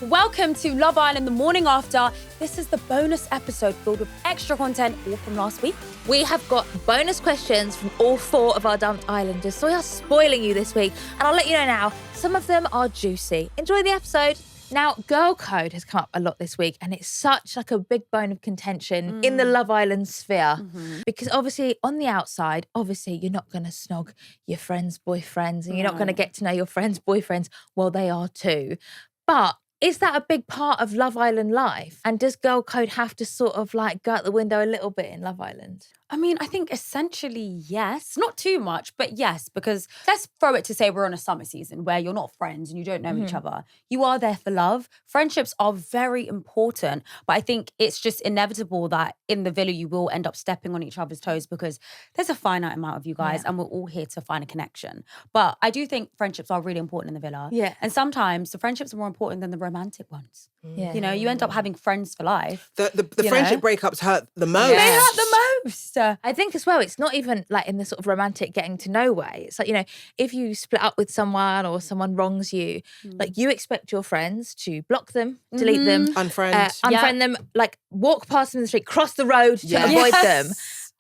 Welcome to Love Island, the morning after. This is the bonus episode filled with extra content all from last week. We have got bonus questions from all 4 of our dumped islanders, so we are spoiling you this week. And I'll let you know now, some of them are juicy. Enjoy the episode. Now, girl code has come up a lot this week, and it's such like a big bone of contention in the Love Island sphere. Because obviously, on the outside, you're not going to snog your friends' boyfriends, and you're not going to get to know your friends' boyfriends. Well, they are too. But is that a big part of Love Island life? And does girl code have to sort of like go out the window a little bit in Love Island? I mean, I think essentially yes. Not too much, but yes, because let's throw it to say we're on a summer season where you're not friends and you don't know each other. You are there for love. Friendships are very important, but I think it's just inevitable that in the villa you will end up stepping on each other's toes because there's a finite amount of you guys and we're all here to find a connection. But I do think friendships are really important in the villa. Yeah. And sometimes the friendships are more important than the romantic ones. Yeah. You know, you end up having friends for life. The friendship breakups hurt the most. They hurt the most. I think as well, it's not even like in the sort of romantic getting to know way. It's like, you know, if you split up with someone or someone wrongs you, like you expect your friends to block them, delete them, unfriend them, like walk past them in the street, cross the road to avoid them.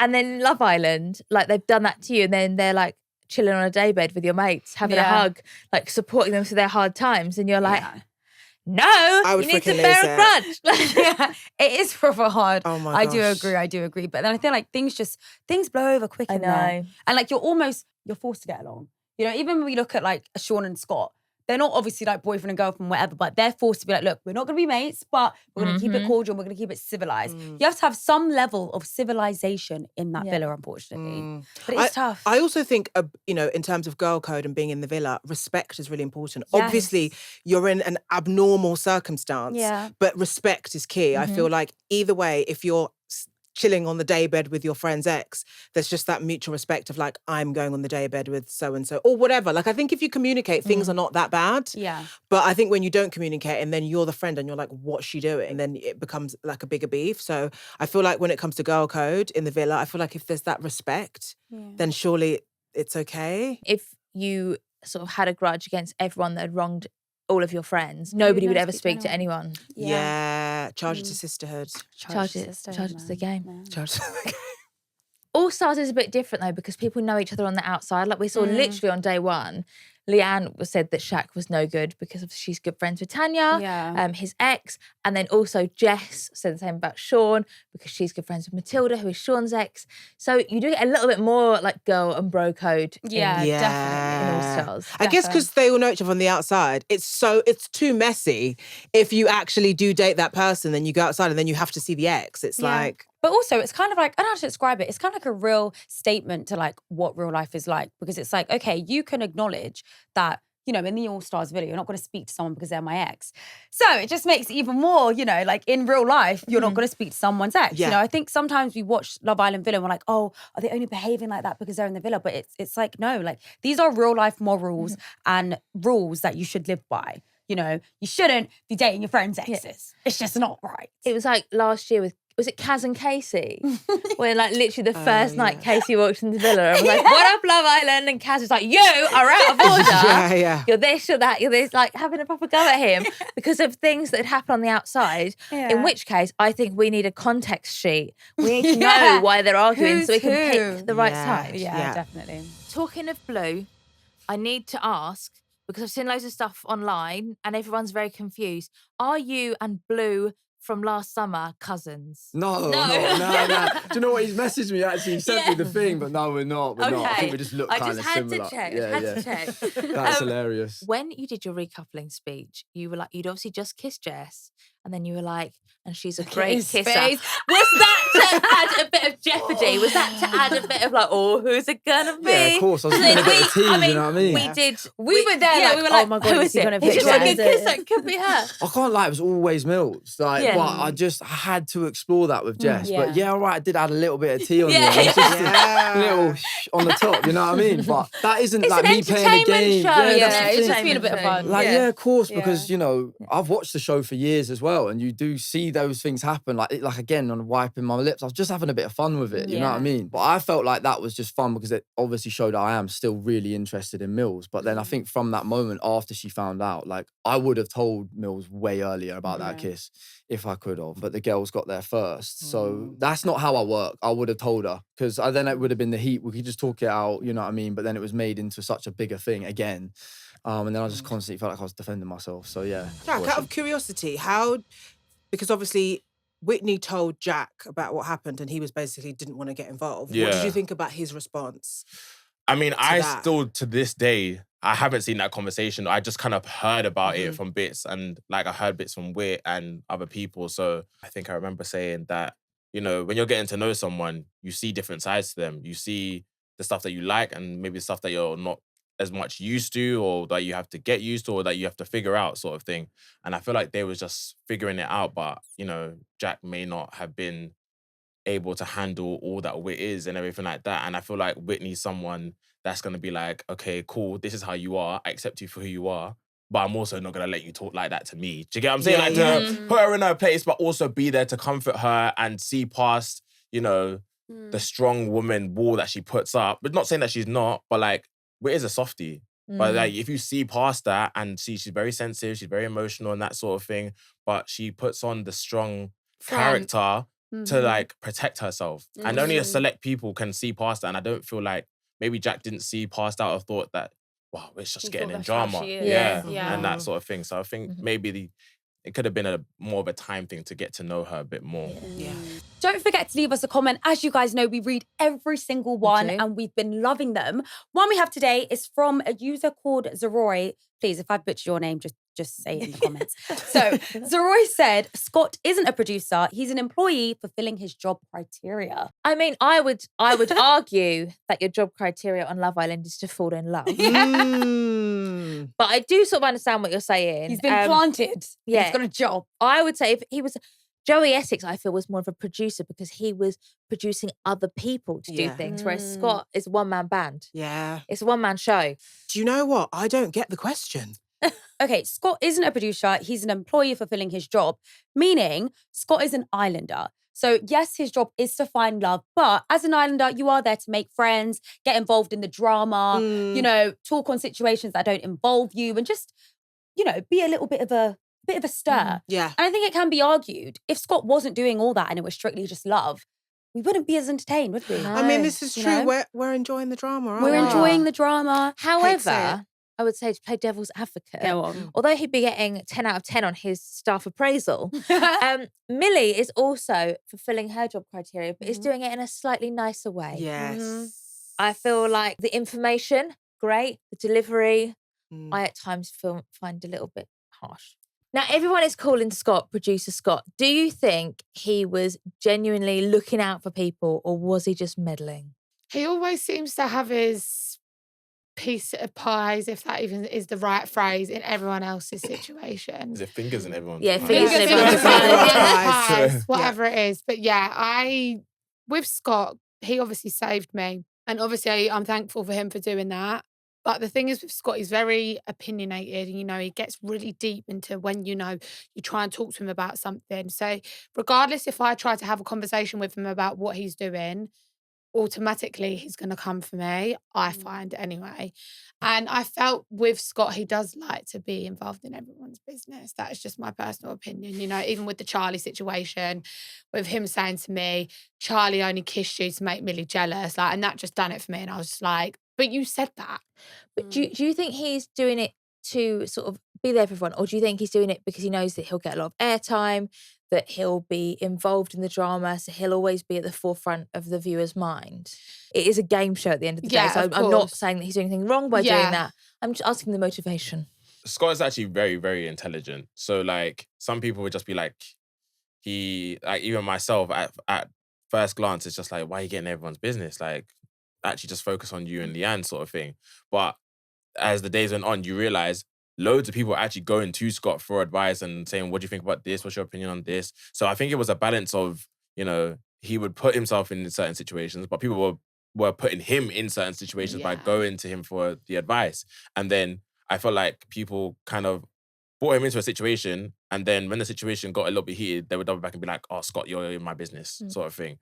And then in Love Island, like they've done that to you and then they're like chilling on a daybed with your mates, having a hug, like supporting them through their hard times. And you're like... No, you need to bear a grudge. It is proper hard. Oh my I gosh. do agree. But then I feel like things blow over quick in there. And like you're forced to get along. You know, even when we look at like Sean and Scott, they're not obviously like boyfriend and girlfriend, whatever, but they're forced to be like, look, we're not going to be mates, but we're going to keep it cordial and we're going to keep it civilized. You have to have some level of civilization in that villa, unfortunately. But it's tough. I also think, in terms of girl code and being in the villa, respect is really important. Yes. Obviously, you're in an abnormal circumstance, but respect is key. I feel like either way, if you're chilling on the daybed with your friend's ex, there's just that mutual respect of like, I'm going on the daybed with so-and-so or whatever. Like, I think if you communicate, things are not that bad. Yeah. But I think when you don't communicate and then you're the friend and you're like, what's she doing? And then it becomes like a bigger beef. So I feel like when it comes to girl code in the villa, I feel like if there's that respect, then surely it's okay. If you sort of had a grudge against everyone that had wronged all of your friends, nobody would ever speak to anyone. Yeah. Charge it to sisterhood. Charge it to the game. Charge it to the game. All Stars is a bit different though because people know each other on the outside. Like we saw literally on day 1, Leanne said that Shaq was no good because she's good friends with Tanya, his ex. And then also Jess said the same about Sean because she's good friends with Matilda, who is Sean's ex. So you do get a little bit more like girl and bro code definitely in All Stars. I guess because they all know each other on the outside, it's too messy. If you actually do date that person, then you go outside and then you have to see the ex. It's like... But also, it's kind of like, I don't know how to describe it. It's kind of like a real statement to like what real life is like. Because it's like, okay, you can acknowledge that, you know, in the All Stars video, you're not going to speak to someone because they're my ex. So it just makes it even more, you know, like in real life, you're not going to speak to someone's ex. Yeah. You know, I think sometimes we watch Love Island Villa and we're like, oh, are they only behaving like that because they're in the villa? But it's like, no, like these are real life morals and rules that you should live by. You know, you shouldn't be dating your friend's exes. It's just not right. It was like last year with, was it Kaz and Casey? When like literally the first night Casey walked into the villa and was like, what up, Love Island? And Kaz was like, you are out of order. You're this, you're that, you're this, like having a proper go at him because of things that had happened on the outside. In which case, I think we need a context sheet. We need to know why they're arguing so we can pick the right side. Yeah, definitely. Talking of Blue, I need to ask, because I've seen loads of stuff online and everyone's very confused. Are you and Blue from last summer cousins? No. Do you know what? He's messaged me actually. He sent me the thing, but no, we're not. We're not. I think we just look kind of similar. I had to check. That's hilarious. When you did your recoupling speech, you were like, you'd obviously just kissed Jess, and then you were like, and she's a great kisser. Was that to add a bit of jeopardy? Was that to add a bit of like, oh, who's it gonna be? Yeah, of course. I was doing a bit of tease, you know what I mean? We were there, like, we were like, oh my God, is he gonna be? It's just like a kiss, that could be her. I can't lie, it was always Mills. Like, but I had to explore that with Jess. But yeah, all right, I did add a little bit of tea on there. It's just a little on the top, you know what I mean? But that isn't it's like me playing the game. Show. It's just been a bit of fun. Like, of course, because, you know, I've watched the show for years as well. well. And you do see those things happen. Like again, on wiping my lips, I was just having a bit of fun with it. You know what I mean? But I felt like that was just fun because it obviously showed I am still really interested in Mills. But then I think from that moment after she found out, like I would have told Mills way earlier about that kiss if I could have. But the girls got there first. So that's not how I work. I would have told her because then it would have been the heat. We could just talk it out, you know what I mean? But then it was made into such a bigger thing again. And then I just constantly felt like I was defending myself. So yeah. Jack, out of curiosity, because obviously Whitney told Jack about what happened and he was basically didn't want to get involved. What did you think about his response? I mean, still, to this day, I haven't seen that conversation. I just kind of heard about it from bits and like I heard bits from Whit and other people. So I think I remember saying that, you know, when you're getting to know someone, you see different sides to them. You see the stuff that you like and maybe the stuff that you're not as much used to or that you have to get used to or that you have to figure out sort of thing. And I feel like they was just figuring it out, but, you know, Jack may not have been able to handle all that Whit is and everything like that. And I feel like Whitney's someone that's going to be like, okay, cool, this is how you are. I accept you for who you are, but I'm also not going to let you talk like that to me. Do you get what I'm saying? To put her in her place, but also be there to comfort her and see past, you know, the strong woman wall that she puts up. But not saying that she's not, but like, Whit is a softie. But like, if you see past that and see she's very sensitive, she's very emotional and that sort of thing, but she puts on the strong character to like protect herself. And only a select people can see past that. And I don't feel like maybe Jack didn't see past that or thought that, wow, it's just getting in drama. And that sort of thing. So I think maybe it could have been more of a time thing to get to know her a bit more. Don't forget to leave us a comment. As you guys know, we read every single one and we've been loving them. One we have today is from a user called Zeroy. Please, if I butcher your name, just say it in the comments. So Zeroy said, Scott isn't a producer. He's an employee fulfilling his job criteria. I mean, I would argue that your job criteria on Love Island is to fall in love. But I do sort of understand what you're saying. He's been planted. Yeah. He's got a job. I would say if he was... Joey Essex, I feel, was more of a producer because he was producing other people to do things, whereas Scott is a one-man band. Yeah. It's a one-man show. Do you know what? I don't get the question. Okay, Scott isn't a producer. He's an employee fulfilling his job, meaning Scott is an islander. So yes, his job is to find love, but as an islander, you are there to make friends, get involved in the drama, you know, talk on situations that don't involve you and just, you know, be a little bit of a stir. Yeah. And I think it can be argued, if Scott wasn't doing all that and it was strictly just love, we wouldn't be as entertained, would we? No. I mean, this is true. We're enjoying the drama, aren't we? We're enjoying the drama. However, I would say to play devil's advocate, although he'd be getting 10 out of 10 on his staff appraisal, Millie is also fulfilling her job criteria, but is doing it in a slightly nicer way. Yes. I feel like the information, great. The delivery, I at times find a little bit harsh. Now, everyone is calling Scott producer Scott. Do you think he was genuinely looking out for people or was he just meddling? He always seems to have his piece of pies, if that even is the right phrase, in everyone else's situation. Is it fingers in everyone's Yeah, pies? fingers in everyone's pies, whatever it is. But yeah, with Scott, he obviously saved me. And obviously I'm thankful for him for doing that. But the thing is with Scott, he's very opinionated and, you know, he gets really deep into when, you know, you try and talk to him about something. So regardless if I try to have a conversation with him about what he's doing, automatically he's going to come for me, I find anyway. And I felt with Scott, he does like to be involved in everyone's business. That is just my personal opinion. You know, even with the Charlie situation, with him saying to me, Charlie only kissed you to make Millie jealous. Like, and that just done it for me. And I was just like, but you said that. But do you think he's doing it to sort of be there for everyone? Or do you think he's doing it because he knows that he'll get a lot of airtime, that he'll be involved in the drama, so he'll always be at the forefront of the viewer's mind? It is a game show at the end of the day, so I'm not saying that he's doing anything wrong by doing that. I'm just asking the motivation. Scott is actually very, very intelligent. So, like, some people would just be like, even myself, at first glance, it's just like, why are you getting everyone's business? Like, actually just focus on you and Leanne sort of thing. But as the days went on, you realise loads of people are actually going to Scott for advice and saying, what do you think about this? What's your opinion on this? So I think it was a balance of, you know, he would put himself in certain situations, but people were putting him in certain situations by going to him for the advice. And then I felt like people kind of brought him into a situation, and then when the situation got a little bit heated, they would double back and be like, "Oh, Scott, you're in my business," sort of thing.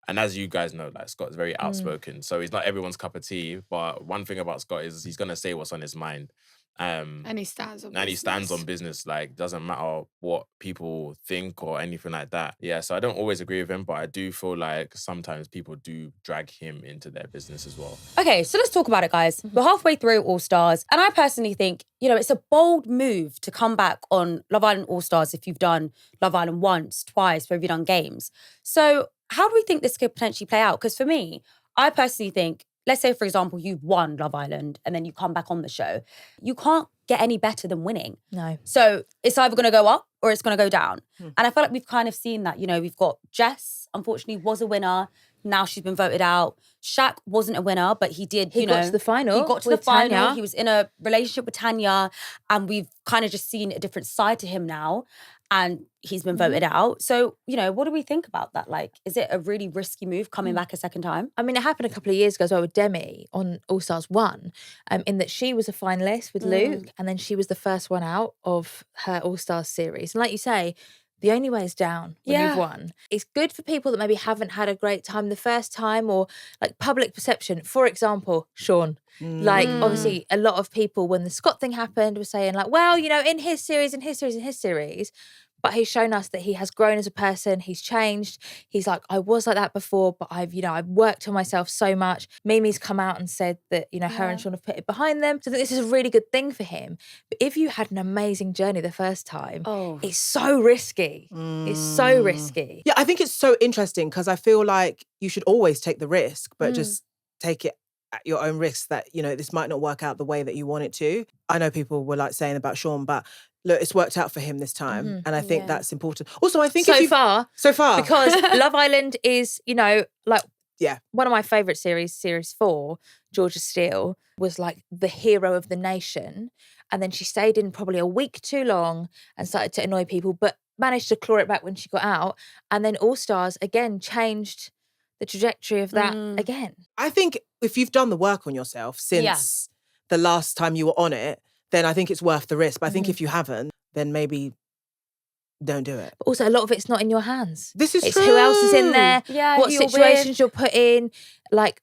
And as you guys know, like Scott's very outspoken, so he's not everyone's cup of tea. But one thing about Scott is he's gonna say what's on his mind. And he stands on business. And he stands on business. Like, doesn't matter what people think or anything like that. Yeah, so I don't always agree with him, but I do feel like sometimes people do drag him into their business as well. Okay, so let's talk about it, guys. We're halfway through All Stars, and I personally think, you know, it's a bold move to come back on Love Island All Stars if you've done Love Island once, twice, where you've done games. So how do we think this could potentially play out? Because for me, I personally think, let's say, for example, you've won Love Island and then you come back on the show. You can't get any better than winning. No. So it's either going to go up or it's going to go down. And I feel like we've kind of seen that. You know, we've got Jess, unfortunately, was a winner. Now she's been voted out. Shaq wasn't a winner, but he did, He got to the final. He got to the final. Tanya. He was in a relationship with Tanya. And we've kind of just seen a different side to him now. And he's been voted out. So, you know, what do we think about that? Like, is it a really risky move coming back a second time? I mean, it happened a couple of years ago as well with Demi on All Stars 1, in that she was a finalist with Luke, and then she was the first one out of her All Stars series. And like you say, the only way is down when you've won. It's good for people that maybe haven't had a great time the first time, or like public perception. For example, Sean. Like, obviously, a lot of people, when the Scott thing happened, were saying like, well, you know, in his series, but he's shown us that he has grown as a person. He's changed. He's like, I was like that before, but I've worked on myself so much. Mimi's come out and said that, you know, her and Sean have put it behind them. So I think this is a really good thing for him. But if you had an amazing journey the first time, it's so risky. It's so risky. Yeah, I think it's so interesting because I feel like you should always take the risk, but just take it at your own risk that, you know, this might not work out the way that you want it to. I know people were like saying about Sean, but look, it's worked out for him this time. And I think that's important. Also, I think So far. Because Because Love Island is, you know, like one of my favourite series, Series 4, Georgia Steele, was like the hero of the nation. And then she stayed in probably a week too long and started to annoy people, but managed to claw it back when she got out. And then All Stars, again, changed the trajectory of that again. I think if you've done the work on yourself since the last time you were on it, then I think it's worth the risk. But I think if you haven't, then maybe don't do it. But also, a lot of it's not in your hands. This is it's true. Who else is in there, what who you're situations you're put in, like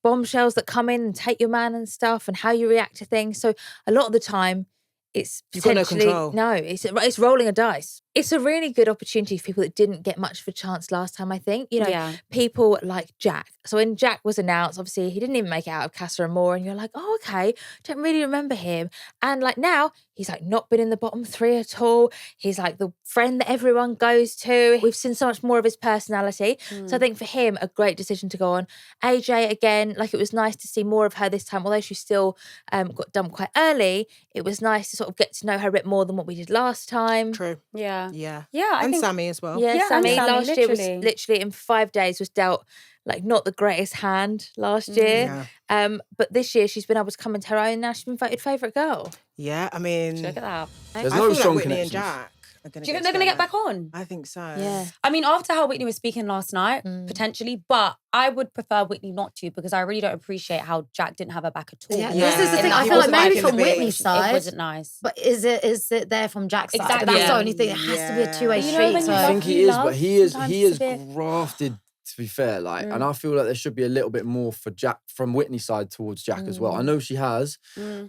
bombshells that come in and take your man and stuff, and how you react to things. So a lot of the time, it's You've got no potentially control. it's rolling a dice. It's a really good opportunity for people that didn't get much of a chance last time, I think. You know, people like Jack. So when Jack was announced, obviously he didn't even make it out of Casa Amor, and you're like, oh, okay, don't really remember him. And like now, he's like not been in the bottom 3 at all. He's like the friend that everyone goes to. We've seen so much more of his personality. So I think for him, a great decision to go on. AJ, again, like it was nice to see more of her this time, although she still got dumped quite early. It was nice to sort of get to know her a bit more than what we did last time. True. Yeah. I think Sammy as well. Yeah, Sammy last year was literally. literally in 5 days was dealt like not the greatest hand last year. But this year she's been able to come into her own. Now she's been voted favourite girl. Yeah, I mean, Look at that. There's I no feel strong like Whitney and connections. Jack are going Do you think they're going to get back on? I think so. Yeah. I mean, after how Whitney was speaking last night, potentially, but I would prefer Whitney not to because I really don't appreciate how Jack didn't have her back at all. Yeah. This is the thing. I He feel like wasn't maybe liking from the beat. Whitney's side, It wasn't nice. but is it there from Jack's side? Exactly. That's Yeah. the only thing. It has to be a two-way You know street. when you so- I love think who he you is, love, but he is sometimes it's a bit- grafted. To be fair, like, and I feel like there should be a little bit more for Jack from Whitney's side towards Jack as well. I know she has,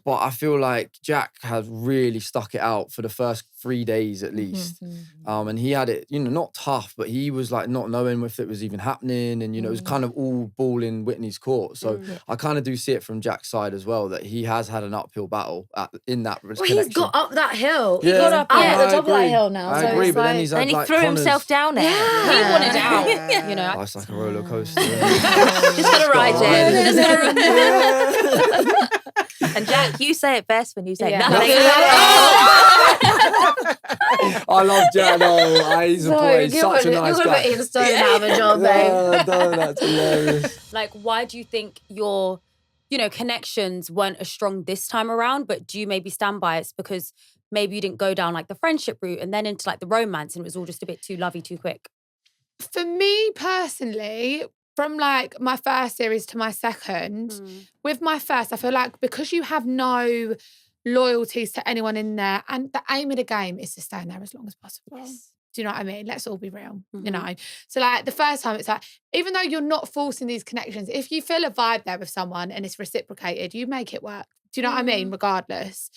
but I feel like Jack has really stuck it out for the first 3 days at least. And he had it, you know, not tough, but he was like not knowing if it was even happening, and you know, it was kind of all ball in Whitney's court. So I kind of do see it from Jack's side as well that he has had an uphill battle in that Well, connection. he's got up that hill. Yeah, He got up yeah, at the I top of that agree. hill now. I so agree, it's but then like- he's had And he like threw Connor's- himself down there. He wanted out, you know. Life's like a roller coaster. Just gonna ride it. Just gonna ride. And Jack, you say it best when you say nothing. I love Jack though. He's a boy. He's such a nice You're guy. going to put Ian Stone out of a job, babe. Yeah, no, that's hilarious. Like, why do you think your, you know, connections weren't as strong this time around, but do you maybe stand by it because maybe you didn't go down like the friendship route and then into like the romance and it was all just a bit too lovey too quick? For me personally, from like my first series to my second, with my first, I feel like because you have no loyalties to anyone in there. And the aim of the game is to stay in there as long as possible. Yes. Do you know what I mean? Let's all be real, you know? So like the first time it's like, even though you're not forcing these connections, if you feel a vibe there with someone and it's reciprocated, you make it work. Do you know what I mean? Regardless.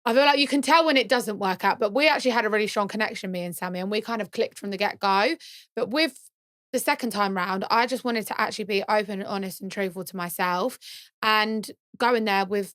I feel like you can tell when it doesn't work out, but we actually had a really strong connection, me and Sammy, and we kind of clicked from the get-go. But with the second time round, I just wanted to actually be open and honest and truthful to myself and go in there with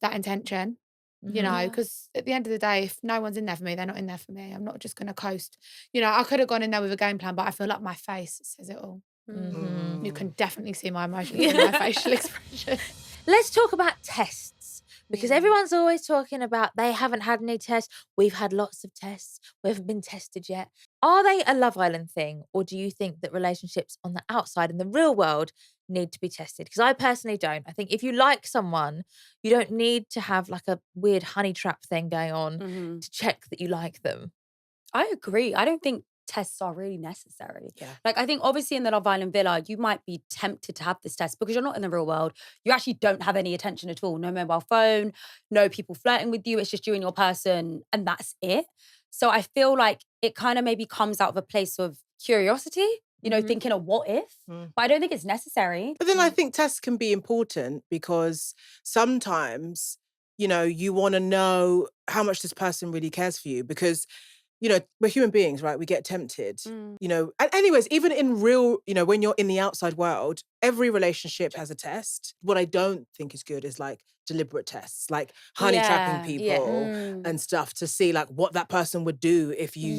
that intention. You know, because at the end of the day, if no one's in there for me, they're not in there for me. I'm not just going to coast. You know, I could have gone in there with a game plan, but I feel like my face says it all. You can definitely see my emotions in my facial expression. Let's talk about tests. Because everyone's always talking about they haven't had any tests. We've had lots of tests. We haven't been tested yet. Are they a Love Island thing? Or do you think that relationships on the outside in the real world need to be tested? Because I personally don't. I think if you like someone, you don't need to have like a weird honey trap thing going on to check that you like them. I agree. I don't think tests are really necessary. Like, I think obviously in the Love Island villa, you might be tempted to have this test because you're not in the real world. You actually don't have any attention at all. No mobile phone, no people flirting with you. It's just you and your person, and that's it. So I feel like it kind of maybe comes out of a place of curiosity, you know, thinking of what if, but I don't think it's necessary. But then I think tests can be important because sometimes, you know, you want to know how much this person really cares for you because, you know, we're human beings, right? We get tempted, you know. And anyways, even in real, you know, when you're in the outside world, every relationship has a test. What I don't think is good is like deliberate tests, like honey trapping people and stuff to see like what that person would do if you...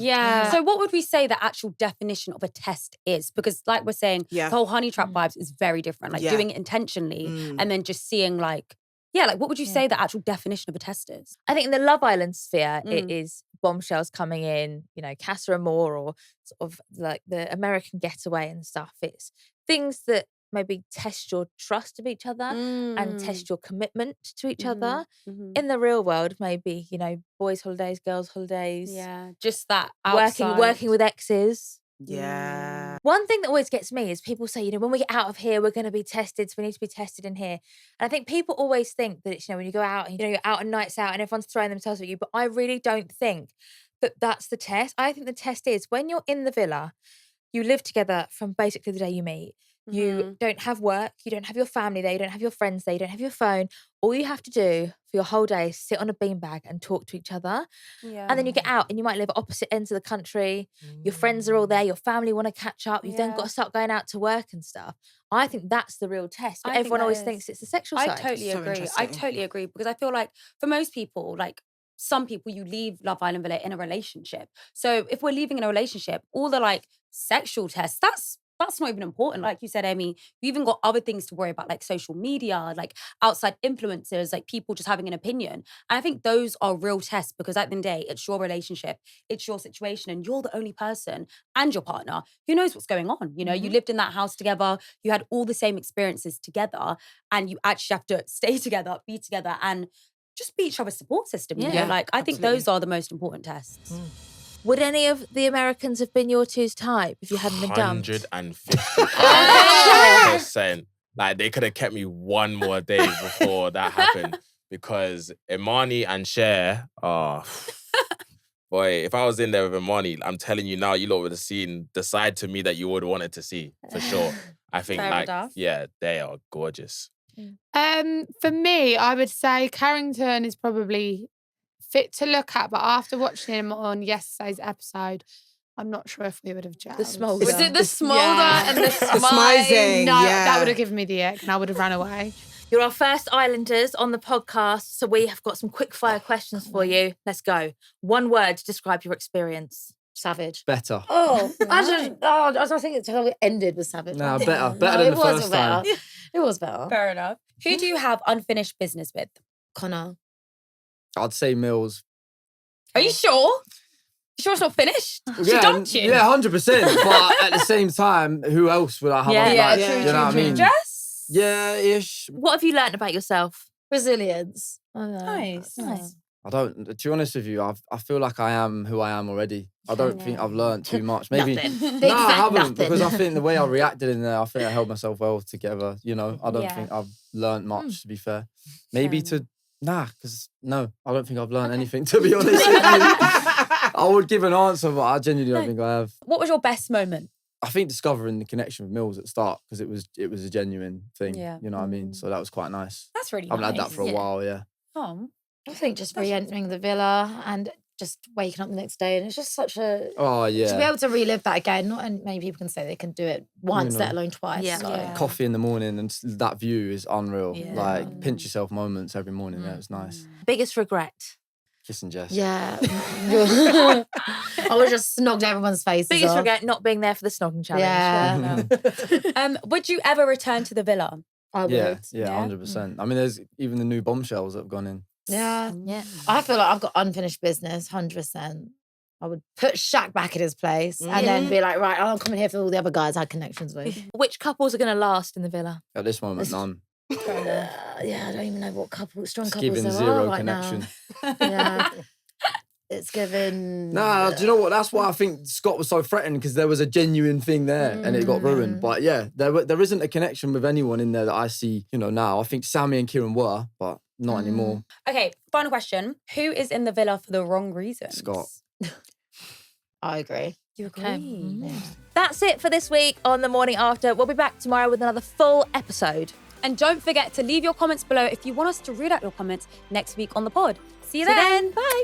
So what would we say the actual definition of a test is? Because like we're saying, the whole honey trap vibes is very different. Like doing it intentionally and then just seeing like, like what would you say the actual definition of a test is? I think in the Love Island sphere, it is bombshells coming in, you know, Casa Amor or sort of like the American Getaway and stuff. It's things that maybe test your trust of each other and test your commitment to each other. In the real world, maybe, you know, boys' holidays, girls' holidays. Yeah, just that outside. Working with exes. Yeah. One thing that always gets me is people say, you know, when we get out of here, we're going to be tested, so we need to be tested in here. And I think people always think that it's, you know, when you go out, and, you know, you're out on nights out and everyone's throwing themselves at you. But I really don't think that that's the test. I think the test is when you're in the villa, you live together from basically the day you meet. You don't have work, you don't have your family there, you don't have your friends there, you don't have your phone. All you have to do for your whole day is sit on a beanbag and talk to each other. And then you get out and you might live at opposite ends of the country. Your friends are all there, your family want to catch up. You've then got to start going out to work and stuff. I think that's the real test. But everyone always thinks it's the sexual side. I totally agree. I totally agree because I feel like for most people, like some people, you leave Love Island Villa in a relationship. So if we're leaving in a relationship, all the like sexual tests, that's not even important. Like you said, Amy, you even got other things to worry about, like social media, like outside influencers, like people just having an opinion. And I think those are real tests because at the end of the day, it's your relationship, it's your situation, and you're the only person and your partner who knows what's going on. You know, you lived in that house together, you had all the same experiences together, and you actually have to stay together, be together, and just be each other's support system. You know? Like, I think those are the most important tests. Would any of the Americans have been your two's type if you hadn't been dumped? 150%. Like, they could have kept me one more day before that happened because Imani and Cher, boy, if I was in there with Imani, I'm telling you now, you lot would have seen the side to me that you would have wanted to see, for sure. I think, they are gorgeous. For me, I would say Carrington is probably fit to look at, but after watching him on yesterday's episode, I'm not sure if we would have gelled. The smolder. Was it the smolder and the smizing? No, that would have given me the ick and I would have run away. You're our first Islanders on the podcast, so we have got some quick fire questions for you. Let's go. One word to describe your experience. Savage. Better. I think it's how it ended with savage. No, better than the first time. It was better. Fair enough. Who do you have unfinished business with? Connor. I'd say Mills. Are you sure? You sure it's not finished? She dumped you. Yeah, 100%. But at the same time, who else would I have on that? True, you know what I mean? Jess? Yeah-ish. What have you learned about yourself? Resilience. Nice. I don't, to be honest with you, I feel like I am who I am already. I don't think I've learned too much. Maybe no, I haven't, because I think the way I reacted in there, I think I held myself well together. You know, I don't think I've learned much, to be fair. Maybe to Nah, because I don't think I've learned anything, to be honest with you. I would give an answer, but I genuinely don't think I have. What was your best moment? I think discovering the connection with Mills at the start, because it was a genuine thing. Yeah. You know what I mean? So that was quite nice. That's really I haven't nice. had that for a while, yeah. Oh. I think just re-entering the villa and just waking up the next day, and it's just such a... Oh, yeah. To be able to relive that again, not many people can say they can do it once, let alone twice. Yeah. So. Coffee in the morning and that view is unreal. Yeah. Like, pinch yourself moments every morning. Yeah, it's nice. Biggest regret? Kissing Jess. Yeah. I was just snogged everyone's faces Biggest off. regret not being there for the snogging challenge. Yeah. Would you ever return to the villa? I would. Yeah, 100%. I mean, there's even the new bombshells that have gone in. Yeah. Yeah. I feel like I've got unfinished business, 100%. I would put Shaq back in his place and then be like, right, I'm coming here for all the other guys I had connections with. Which couples are going to last in the villa? At this moment, none. Yeah, I don't even know what strong It's couples giving there zero are right connection. now. Yeah. It's given... Nah, do you know what? That's why I think Scott was so threatened, because there was a genuine thing there and it got ruined. But yeah, there isn't a connection with anyone in there that I see, now. I think Sammy and Kieran were, but not anymore. Okay, final question. Who is in the villa for the wrong reasons? Scott. I agree. You agree? Yeah. That's it for this week on The Morning After. We'll be back tomorrow with another full episode. And don't forget to leave your comments below if you want us to read out your comments next week on the pod. See you then. Bye.